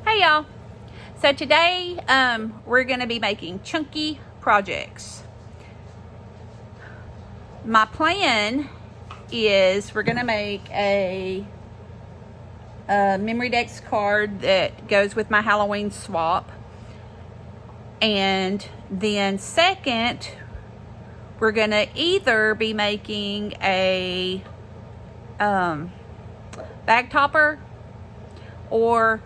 Hey y'all. So today we're going to be making chunky projects. My plan is we're going to make a memory dex card that goes with my Halloween swap. And then second, we're going to either be making a bag topper or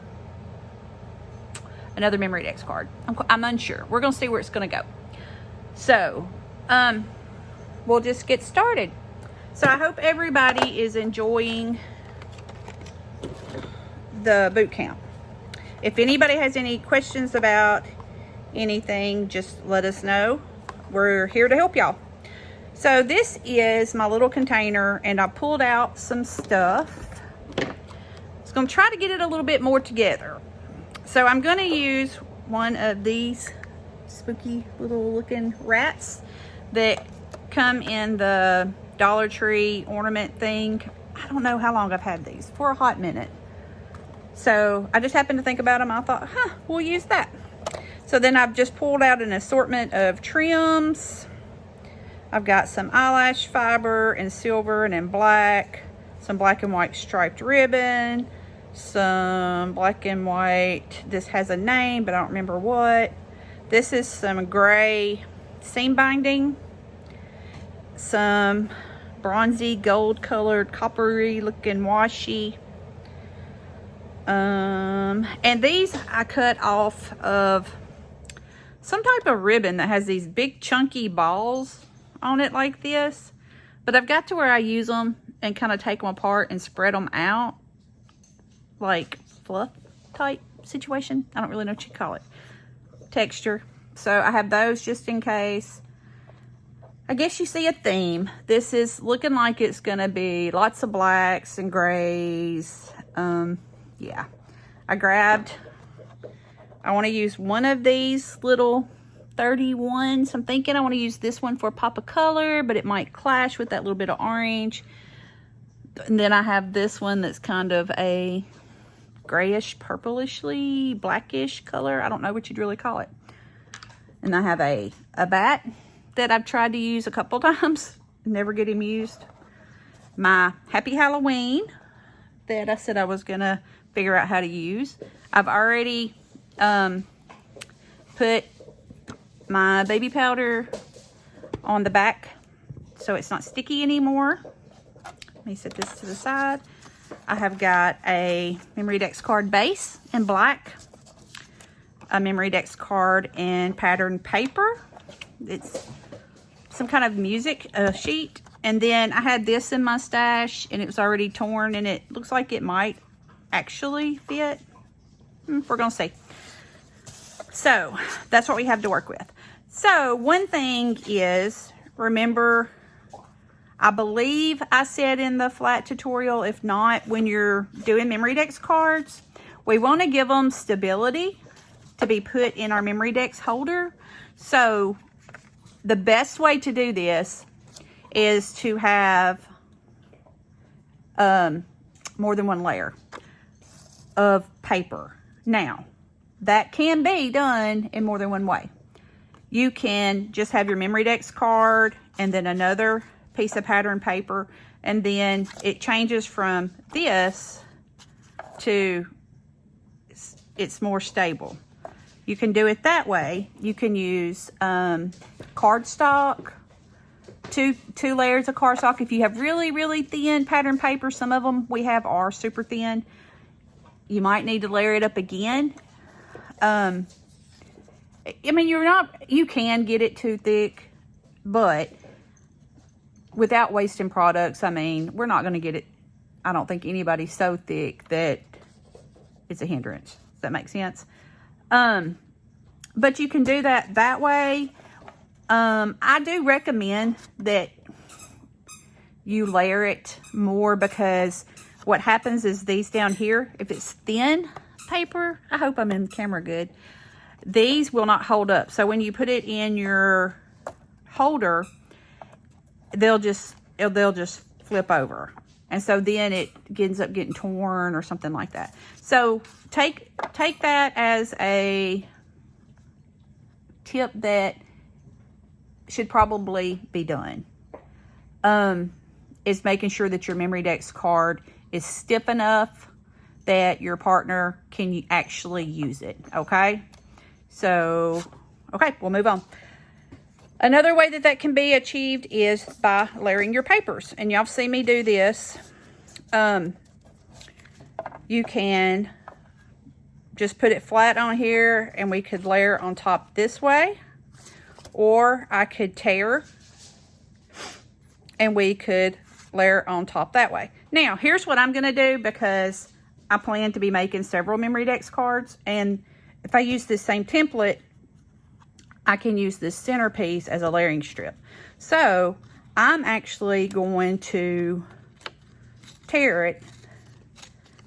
another memory dex card. I'm unsure. We're going to see where it's going to go. So, we'll just get started. So I hope everybody is enjoying the boot camp. If anybody has any questions about anything, just let us know. We're here to help y'all. So this is my little container, and I pulled out some stuff. I'm going to try to get it a little bit more together. So I'm going to use one of these spooky little looking rats that come in the Dollar Tree ornament thing. I don't know how long I've had these, for a hot minute. So I just happened to think about them. I thought, we'll use that. So then I've just pulled out an assortment of trims. I've got some eyelash fiber in silver and in black, some black and white striped ribbon, some black and white, this has a name but I don't remember what. This is some gray seam binding, some bronzy gold colored coppery looking washi, and these I cut off of some type of ribbon that has these big chunky balls on it like this, but I've got to where I use them and kind of take them apart and spread them out like fluff type situation. I don't really know what you call it. Texture. So I have those just in case. I guess you see a theme. This is looking like it's gonna be lots of blacks and grays. Yeah. I want to use one of these little 31s. I'm thinking I want to use this one for a pop of color, but it might clash with that little bit of orange. And then I have this one that's kind of a grayish, purplishly, blackish color. I don't know what you'd really call it. And I have a bat that I've tried to use a couple times. Never get him used. My Happy Halloween that I said I was going to figure out how to use. I've already put my baby powder on the back so it's not sticky anymore. Let me set this to the side. I have got a memory dex card base in black, a memory dex card in patterned paper. It's some kind of music sheet. And then I had this in my stash and it was already torn and it looks like it might actually fit. We're gonna see. So that's what we have to work with. So one thing is, remember, I believe I said in the flat tutorial, if not, when you're doing memory dex cards, we want to give them stability to be put in our memory dex holder. So the best way to do this is to have more than one layer of paper. Now, that can be done in more than one way. You can just have your memory dex card and then another piece of pattern paper, and then it changes from this to it's more stable. You can do it that way. You can use cardstock, two layers of cardstock. If you have really thin pattern paper, some of them we have are super thin, you might need to layer it up again. I mean, you can get it too thick, but without wasting products, I mean, we're not going to get it, I don't think anybody's so thick that it's a hindrance. Does that make sense? But you can do that way. I do recommend that you layer it more, because what happens is these down here, if it's thin paper, I hope I'm in the camera good, these will not hold up. So when you put it in your holder, they'll just flip over. And so then it ends up getting torn or something like that. So take that as a tip that should probably be done. Is making sure that your memory dex card is stiff enough that your partner can actually use it, okay? So, okay, we'll move on. Another way that can be achieved is by layering your papers. And y'all see me do this. You can just put it flat on here and we could layer on top this way. Or I could tear and we could layer on top that way. Now, here's what I'm going to do because I plan to be making several memory dex cards. And if I use this same template, I can use this centerpiece as a layering strip. So I'm actually going to tear it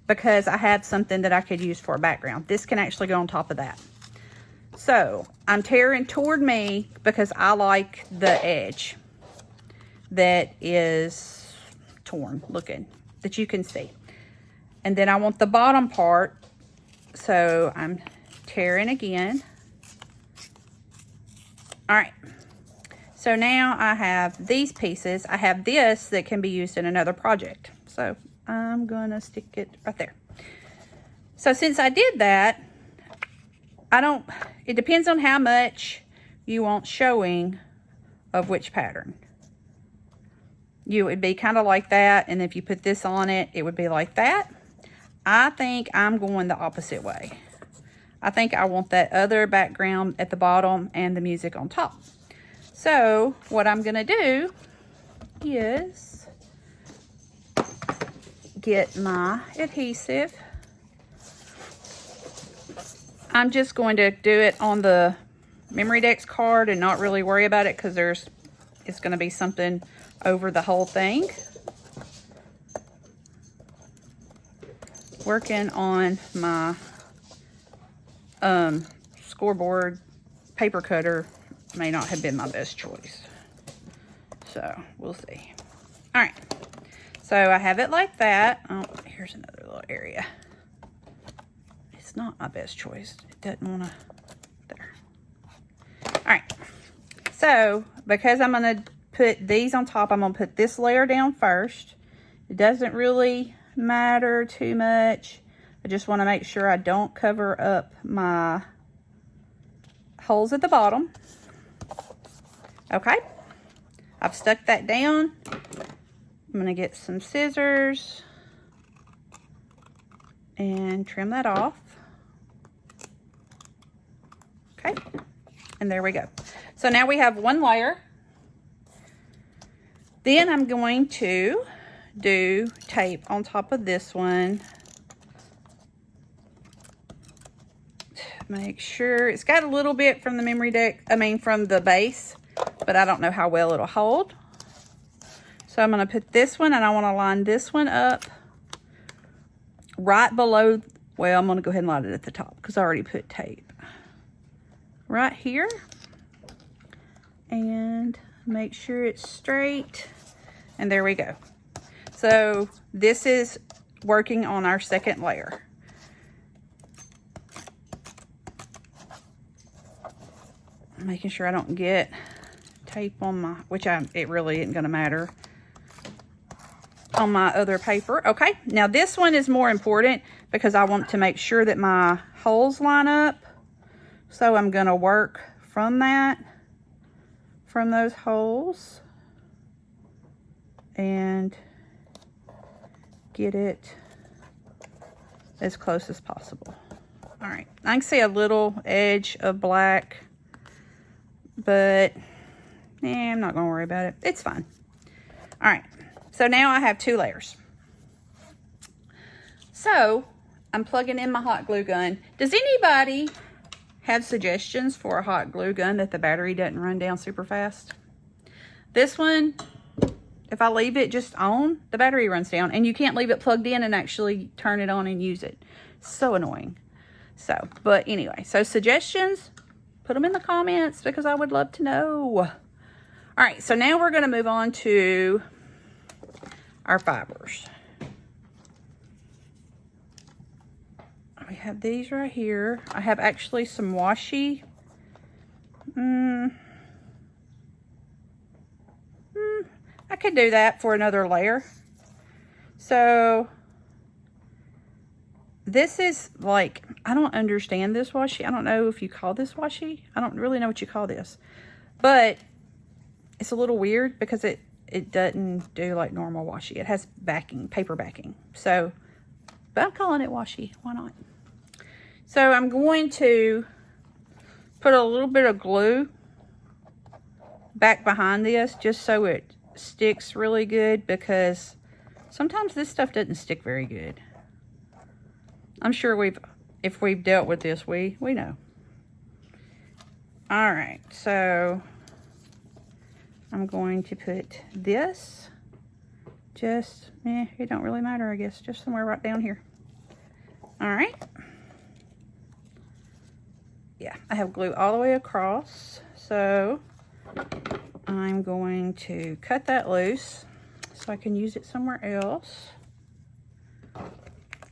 because I have something that I could use for a background. This can actually go on top of that. So I'm tearing toward me because I like the edge that is torn looking, that you can see. And then I want the bottom part, so I'm tearing again. All right, so now I have these pieces. I have this that can be used in another project. So I'm gonna stick it right there. So since I did that, it depends on how much you want showing of which pattern. You would be kind of like that, and if you put this on it, it would be like that. I think I'm going the opposite way. I think I want that other background at the bottom and the music on top. So what I'm gonna do is get my adhesive. I'm just going to do it on the memory dex card and not really worry about it because it's going to be something over the whole thing. Working on my scoreboard paper cutter may not have been my best choice. So we'll see. All right. So I have it like that. Oh, here's another little area. It's not my best choice. It doesn't want to, there. All right. So because I'm going to put these on top, I'm going to put this layer down first. It doesn't really matter too much. I just want to make sure I don't cover up my holes at the bottom. Okay. I've stuck that down. I'm going to get some scissors and trim that off. Okay. And there we go. So now we have one layer. Then I'm going to do tape on top of this one. Make sure it's got a little bit from the memory deck, from the base, but I don't know how well it'll hold. So I'm going to put this one, and I want to line this one up right below. Well, I'm going to go ahead and line it at the top because I already put tape right here, and make sure it's straight. And there we go. So this is working on our second layer. Making sure I don't get tape on my, it really isn't going to matter, on my other paper. Okay, now this one is more important because I want to make sure that my holes line up. So I'm going to work from those holes and get it as close as possible. All right, I can see a little edge of black, but I'm not going to worry about it. It's fine. All right, so now I have two layers. So I'm plugging in my hot glue gun. Does anybody have suggestions for a hot glue gun that the battery doesn't run down super fast? This one, if I leave it just on, the battery runs down, and you can't leave it plugged in and actually turn it on and use it. So annoying. So, but anyway, so suggestions, put them in the comments because I would love to know. All right, so now we're going to move on to our fibers. we have these right here. I have actually some washi. I could do that for another layer. So this is like, I don't understand this washi. I don't know if you call this washi. I don't really know what you call this. But it's a little weird because it doesn't do like normal washi. It has backing, paper backing. So, but I'm calling it washi. Why not? So I'm going to put a little bit of glue back behind this just so it sticks really good, because sometimes this stuff doesn't stick very good. I'm sure if we've dealt with this, we know. All right, so I'm going to put this just, it don't really matter, I guess, just somewhere right down here. All right. Yeah, I have glue all the way across, so I'm going to cut that loose so I can use it somewhere else.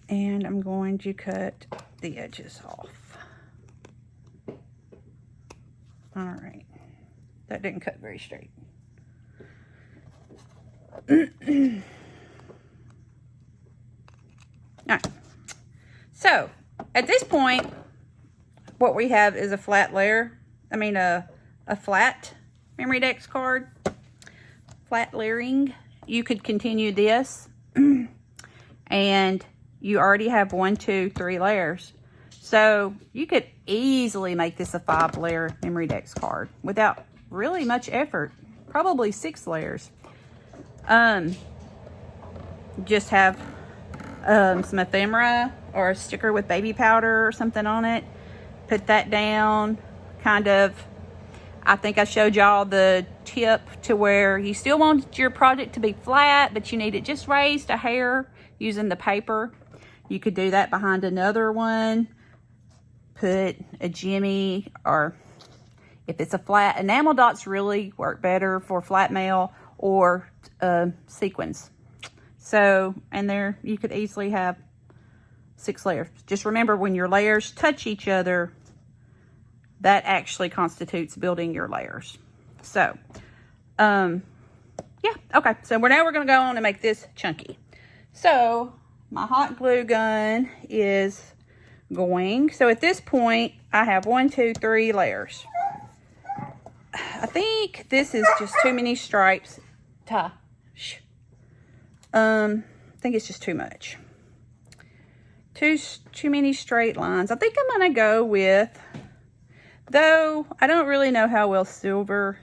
And I'm going to cut the edges off. All right, that didn't cut very straight. All right, so at this point, what we have is a flat layer. I mean, a flat Memorydex card, flat layering. You could continue this, and you already have 1, 2, 3 layers. So you could easily make this a 5-layer Memorydex card without really much effort. Probably 6 layers. Just have some ephemera or a sticker with baby powder or something on it. Put that down, kind of. I think I showed y'all the tip to where you still want your project to be flat, but you need it just raised a hair using the paper. You could do that behind another one. Put a jimmy, or if it's a flat, enamel dots really work better for flat mail, or sequins. So, and there you could easily have 6 layers. Just remember, when your layers touch each other, that actually constitutes building your layers. So, yeah, okay. So now we're gonna go on and make this chunky. So my hot glue gun is going, so at this point, I have 1, 2, 3 layers. I think this is just too many stripes. I think it's just too much. Too many straight lines. I think I'm gonna go with, though I don't really know how well silver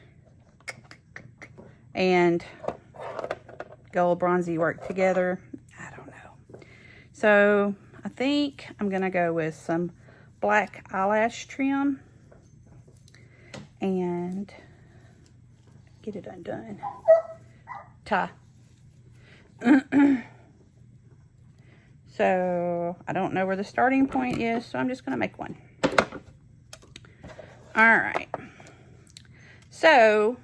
and gold bronzy work together. I don't know. So I think I'm gonna go with some black eyelash trim and get it undone. Tie. So I don't know where the starting point is, so I'm just gonna make one. All right. So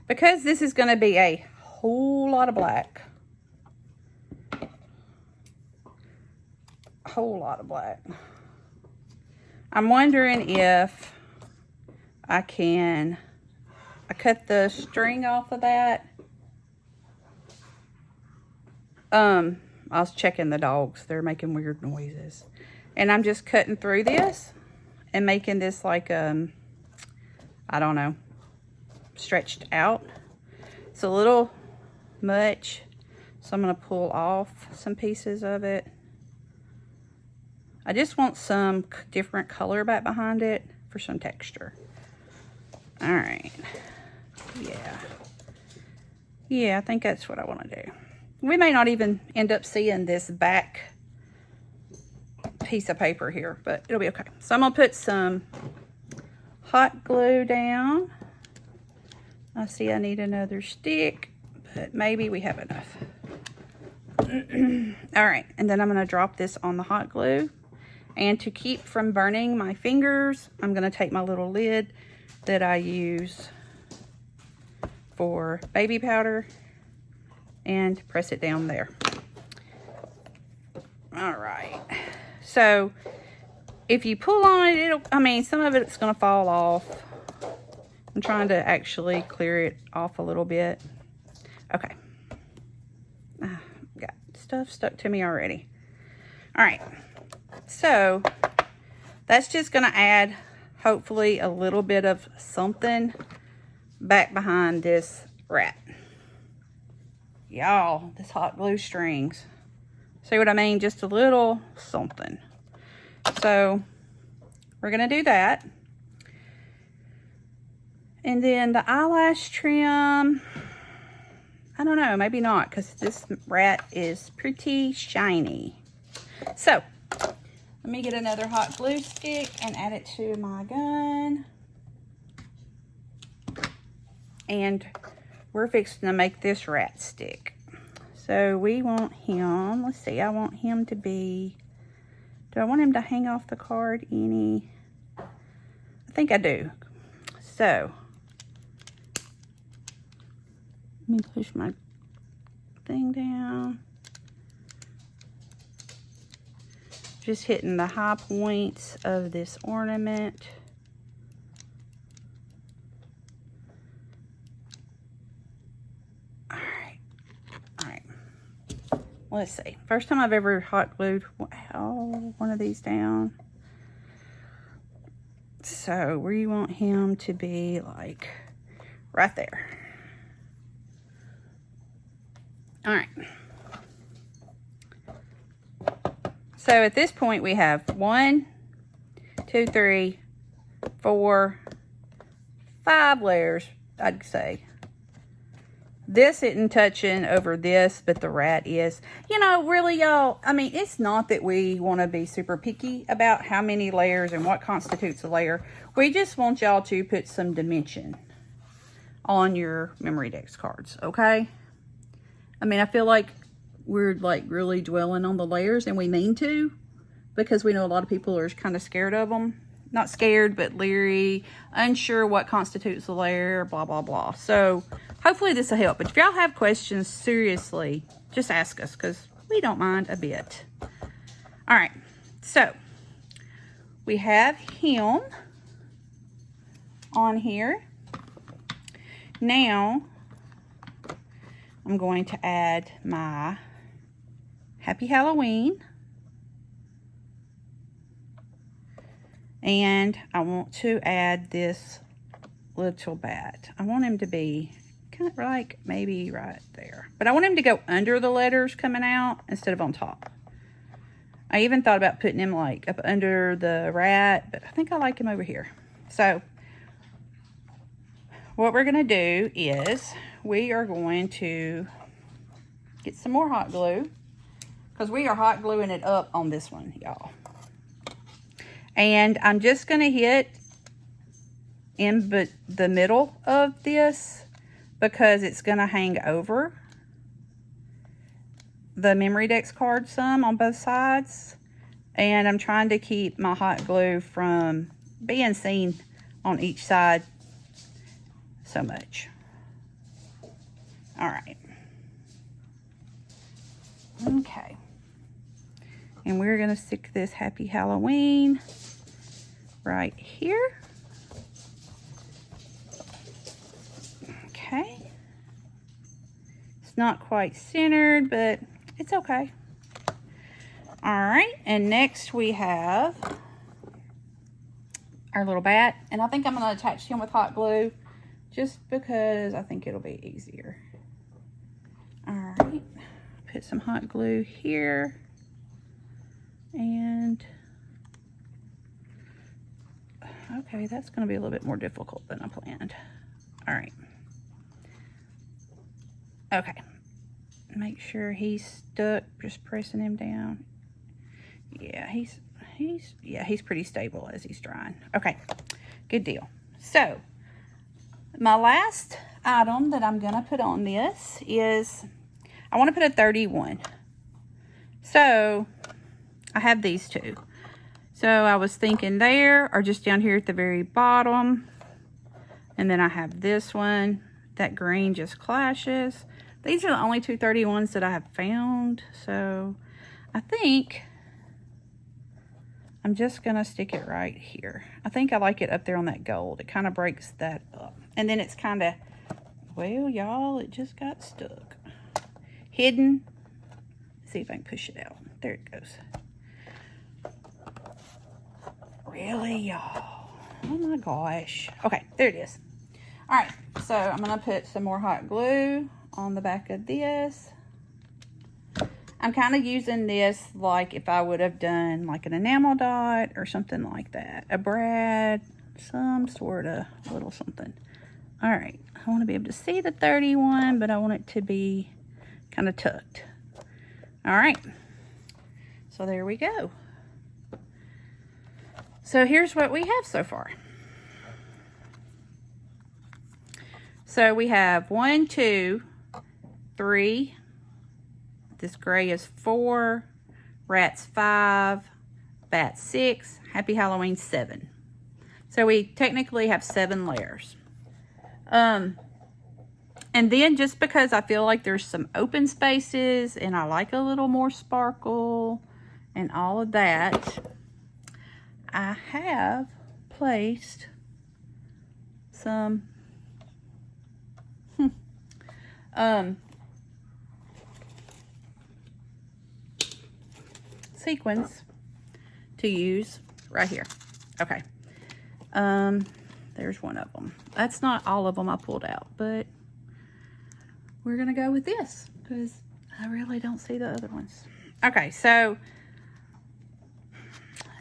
because this is gonna be a whole lot of black, I'm wondering if I cut the string off of that. I was checking the dogs. They're making weird noises. And I'm just cutting through this and making this like, I don't know, stretched out. It's a little much, so I'm gonna pull off some pieces of it. I just want some different color back behind it for some texture. All right, yeah, I think that's what I want to do. We may not even end up seeing this back piece of paper here, but it'll be okay. So I'm gonna put some hot glue down. I see I need another stick, but maybe we have enough. All right, and then I'm gonna drop this on the hot glue. And to keep from burning my fingers, I'm gonna take my little lid that I use for baby powder and press it down there. All right. So if you pull on it, some of it's going to fall off. I'm trying to actually clear it off a little bit. Okay. Got stuff stuck to me already. All right. So that's just going to add, hopefully, a little bit of something back behind this rat. Y'all, this hot glue strings. See what I mean? Just a little something. So we're going to do that. And then the eyelash trim, I don't know, maybe not, because this rat is pretty shiny. So let me get another hot glue stick and add it to my gun. And we're fixing to make this rat stick. So we want him, let's see, I want him to be, do I want him to hang off the card any? I think I do. So let me push my thing down. Just hitting the high points of this ornament. Let's see. First time I've ever hot glued one of these down. So we want him to be like right there. All right. So at this point we have 1, 2, 3, 4, 5 layers, I'd say. This isn't touching over this, but the rat is. You know, really, y'all, it's not that we want to be super picky about how many layers and what constitutes a layer. We just want y'all to put some dimension on your memory dex cards, okay? I feel like we're like really dwelling on the layers, and we mean to, because we know a lot of people are kind of scared of them. Not scared, but leery, unsure what constitutes a layer, blah, blah, blah. So hopefully this will help. But if y'all have questions, seriously, just ask us, because we don't mind a bit. All right, so we have him on here. Now I'm going to add my Happy Halloween. And I want to add this little bat. I want him to be kind of like maybe right there. But I want him to go under the letters coming out instead of on top. I even thought about putting him like up under the rat, but I think I like him over here. So what we're going to do is we are going to get some more hot glue, because we are hot gluing it up on this one, y'all. And I'm just going to hit in the middle of this, because it's going to hang over the memory dex card some on both sides. And I'm trying to keep my hot glue from being seen on each side so much. All right. Okay. And we're going to stick this Happy Halloween right here. Okay. It's not quite centered, but it's okay. All right. And next we have our little bat. And I think I'm going to attach him with hot glue just because I think it'll be easier. All right. Put some hot glue here. And okay, that's going to be a little bit more difficult than I planned. All right. Okay. Make sure he's stuck. Just pressing him down. Yeah, he's pretty stable as he's drying. Okay, good deal. So my last item that I'm going to put on this is, I want to put a 31. So I have these two. So I was thinking there, or just down here at the very bottom. And then I have this one. That green just clashes. These are the only two 31s that I have found. So I think I'm just going to stick it right here. I think I like it up there on that gold. It kind of breaks that up. And then it's kind of, well, y'all, it just got stuck. Hidden. Let's see if I can push it out. There it goes. Really, y'all? Oh my gosh. Okay, there it is. All right, so I'm going to put some more hot glue on the back of this. I'm kind of using this like if I would have done like an enamel dot or something like that. A brad, some sort of little something. All right, I want to be able to see the 31, but I want it to be kind of tucked. All right, so there we go. So here's what we have so far. So we have 1, 2, 3. This gray is 4, rats 5, bat 6, happy Halloween 7. So we technically have 7 layers. And then just because I feel like there's some open spaces and I like a little more sparkle and all of that, I have placed some sequins to use right here. Okay. There's one of them. That's not all of them I pulled out, but we're gonna go with this because I really don't see the other ones. Okay, so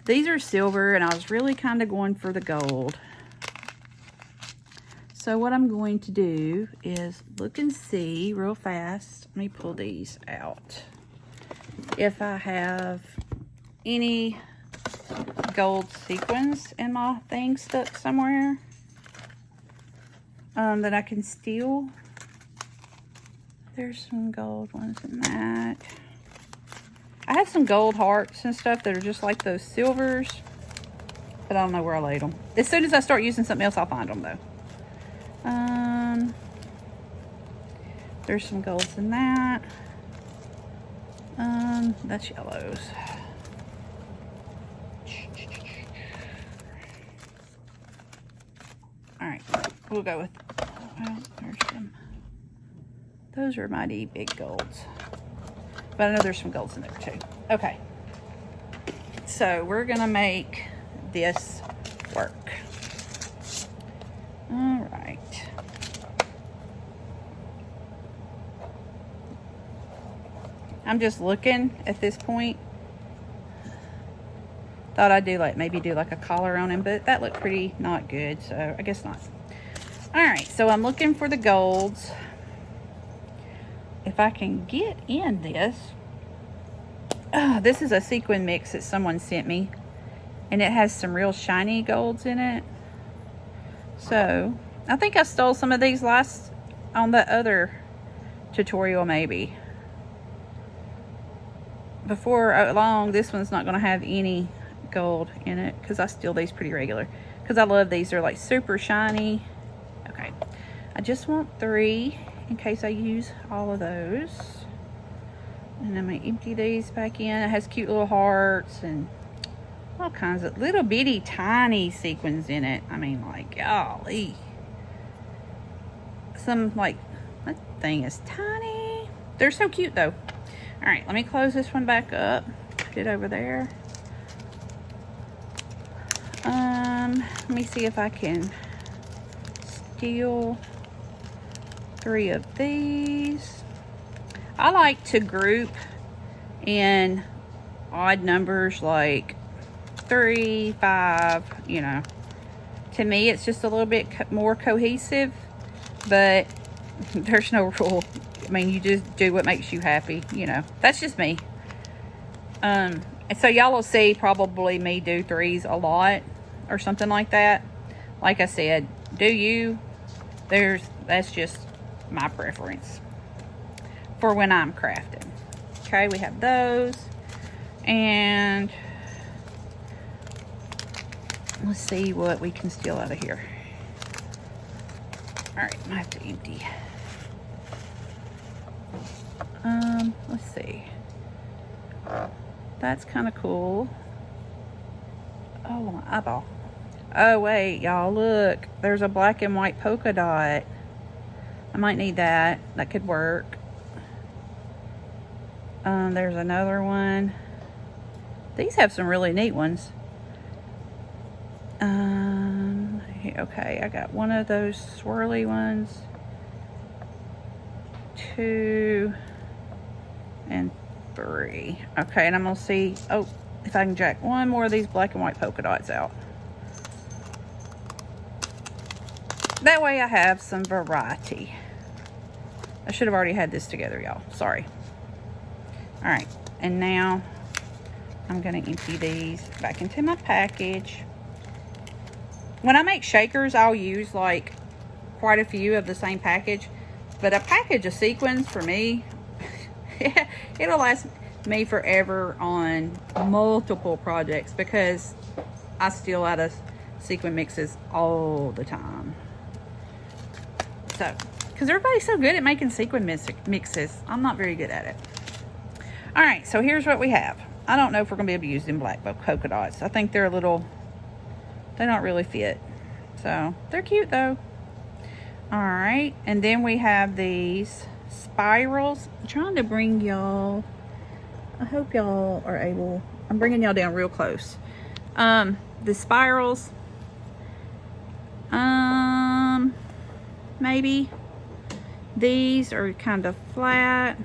these are silver and I was really kind of going for the gold. So what I'm going to do is look and see real fast. Let me pull these out. If I have any gold sequins in my thing stuck somewhere that I can steal. There's some gold ones in that. I have some gold hearts and stuff that are just like those silvers, but I don't know where I laid them. As soon as I start using something else, I'll find them though. There's some golds in that. That's yellows. All right, we'll go with, well, there's some, those are mighty big golds. But I know there's some golds in there too. Okay, so we're gonna make this work. All right. I'm just looking at this point. Thought I'd do like, maybe do like a collar on him, but that looked pretty not good, so I guess not. All right, so I'm looking for the golds. If I can get in this. This is a sequin mix that someone sent me, and it has some real shiny golds in it. So I think I stole some of these last on the other tutorial maybe. Before long, this one's not going to have any gold in it because I steal these pretty regular because I love these. They're like super shiny. Okay, I just want 3 in case I use all of those. And I'm going to empty these back in. It has cute little hearts and all kinds of little bitty tiny sequins in it. I mean, like, golly. Some, like, that thing is tiny. They're so cute, though. All right, let me close this one back up. Put it over there. Let me see if I can steal 3 of these. I like to group in odd numbers like 3, 5, you know. To me, it's just a little bit more cohesive, but there's no rule. I mean, you just do what makes you happy, you know. That's just me. And so y'all will see probably me do 3s a lot or something like that. Like I said, do you? That's just my preference for when I'm crafting. Okay, we have those. And let's see what we can steal out of here. All right, I have to empty. Let's see. That's kind of cool. Oh, my eyeball. Oh, wait, y'all, look. There's a black and white polka dot. I might need that. That could work. There's another one. These have some really neat ones. Okay, I got one of those swirly ones. 2 and 3. Okay, and I'm gonna see, oh, if I can jack one more of these black and white polka dots out. That way I have some variety. I should have already had this together, y'all. Sorry. All right, and now I'm gonna empty these back into my package. When I make shakers, I'll use like quite a few of the same package, but a package of sequins for me, it'll last me forever on multiple projects because I steal out of sequin mixes all the time. So, because everybody's so good at making sequin mixes, I'm not very good at it. All right, so here's what we have. I don't know if we're gonna be able to use them black polka dots. I think they're a little, they don't really fit. So they're cute though. All right, and then we have these spirals. I'm trying to bring y'all, I hope y'all are able, I'm bringing y'all down real close. The spirals, maybe these are kind of flat.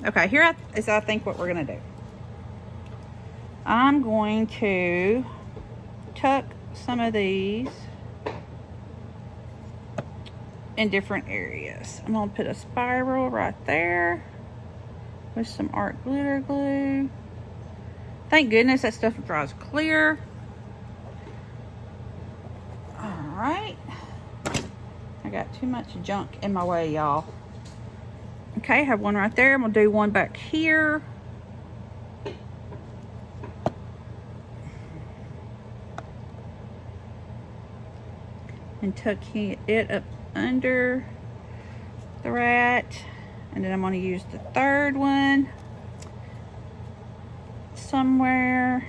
Okay, here is I think what we're gonna do. I'm going to tuck some of these in different areas. I'm gonna put a spiral right there with some art glitter glue. Thank goodness that stuff dries clear. All right. I got too much junk in my way, y'all. Okay, I have one right there. I'm gonna do one back here. And tuck it up under the rat. And then I'm gonna use the third one somewhere.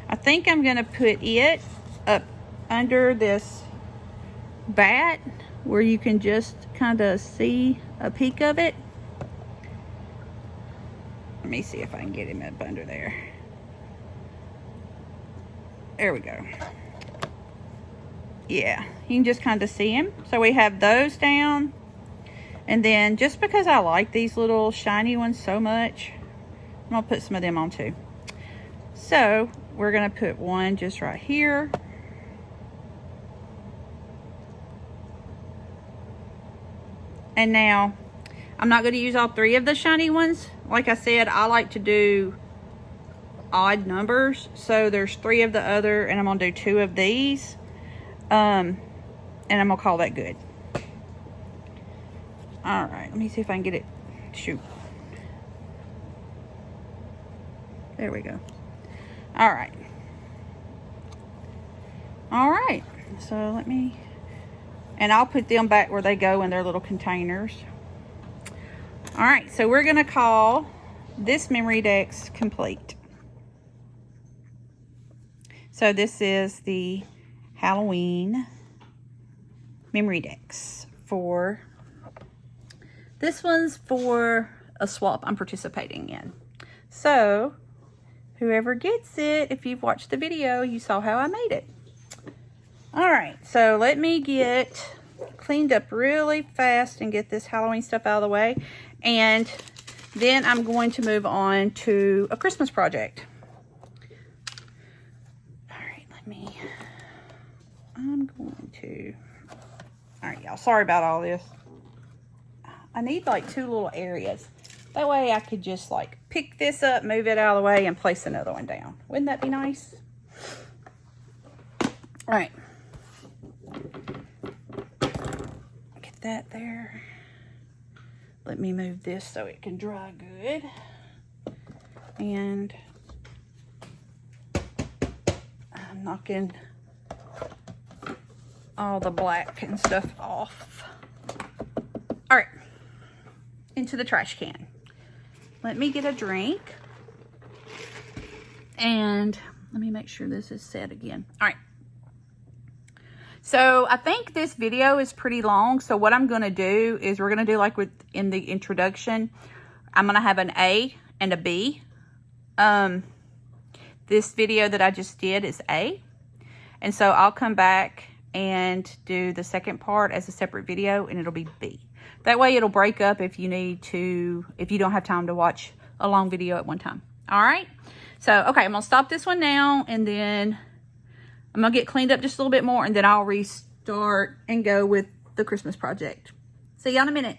I think I'm gonna put it up under this bat where you can just kind of see a peek of it. Let me see if I can get him up under there. There we go. Yeah, you can just kind of see him. So we have those down. And then just because I like these little shiny ones so much, I'm gonna put some of them on too. So we're gonna put one just right here. And now I'm not gonna use all 3 of the shiny ones. Like I said, I like to do odd numbers. So there's 3 of the other, and I'm gonna do 2 of these. And I'm gonna call that good. All right, let me see if I can get it. Shoot. There we go. All right. All right, so let me, and I'll put them back where they go in their little containers. All right, so we're gonna call this memory dex complete. So this is the Halloween memory dex for, this one's for a swap I'm participating in. So whoever gets it, if you've watched the video, you saw how I made it. All right, so let me get cleaned up really fast and get this Halloween stuff out of the way. And then I'm going to move on to a Christmas project. All right, I'm going to, all right, y'all, sorry about all this. I need like 2 little areas. That way I could just like pick this up, move it out of the way, and place another one down. Wouldn't that be nice? All right. Get that there. Let me move this so it can dry good. And I'm knocking all the black and stuff off. All right, into the trash can. Let me get a drink. And Let me make sure this is set again. All right. So I think this video is pretty long. So what I'm going to do is we're going to do like in the introduction. I'm going to have an A and a B. This video that I just did is A. And so I'll come back and do the second part as a separate video, and it'll be B. That way it'll break up if you don't have time to watch a long video at one time. All right. So, okay, I'm going to stop this one now, and then I'm going to get cleaned up just a little bit more, and then I'll restart and go with the Christmas project. See y'all in a minute.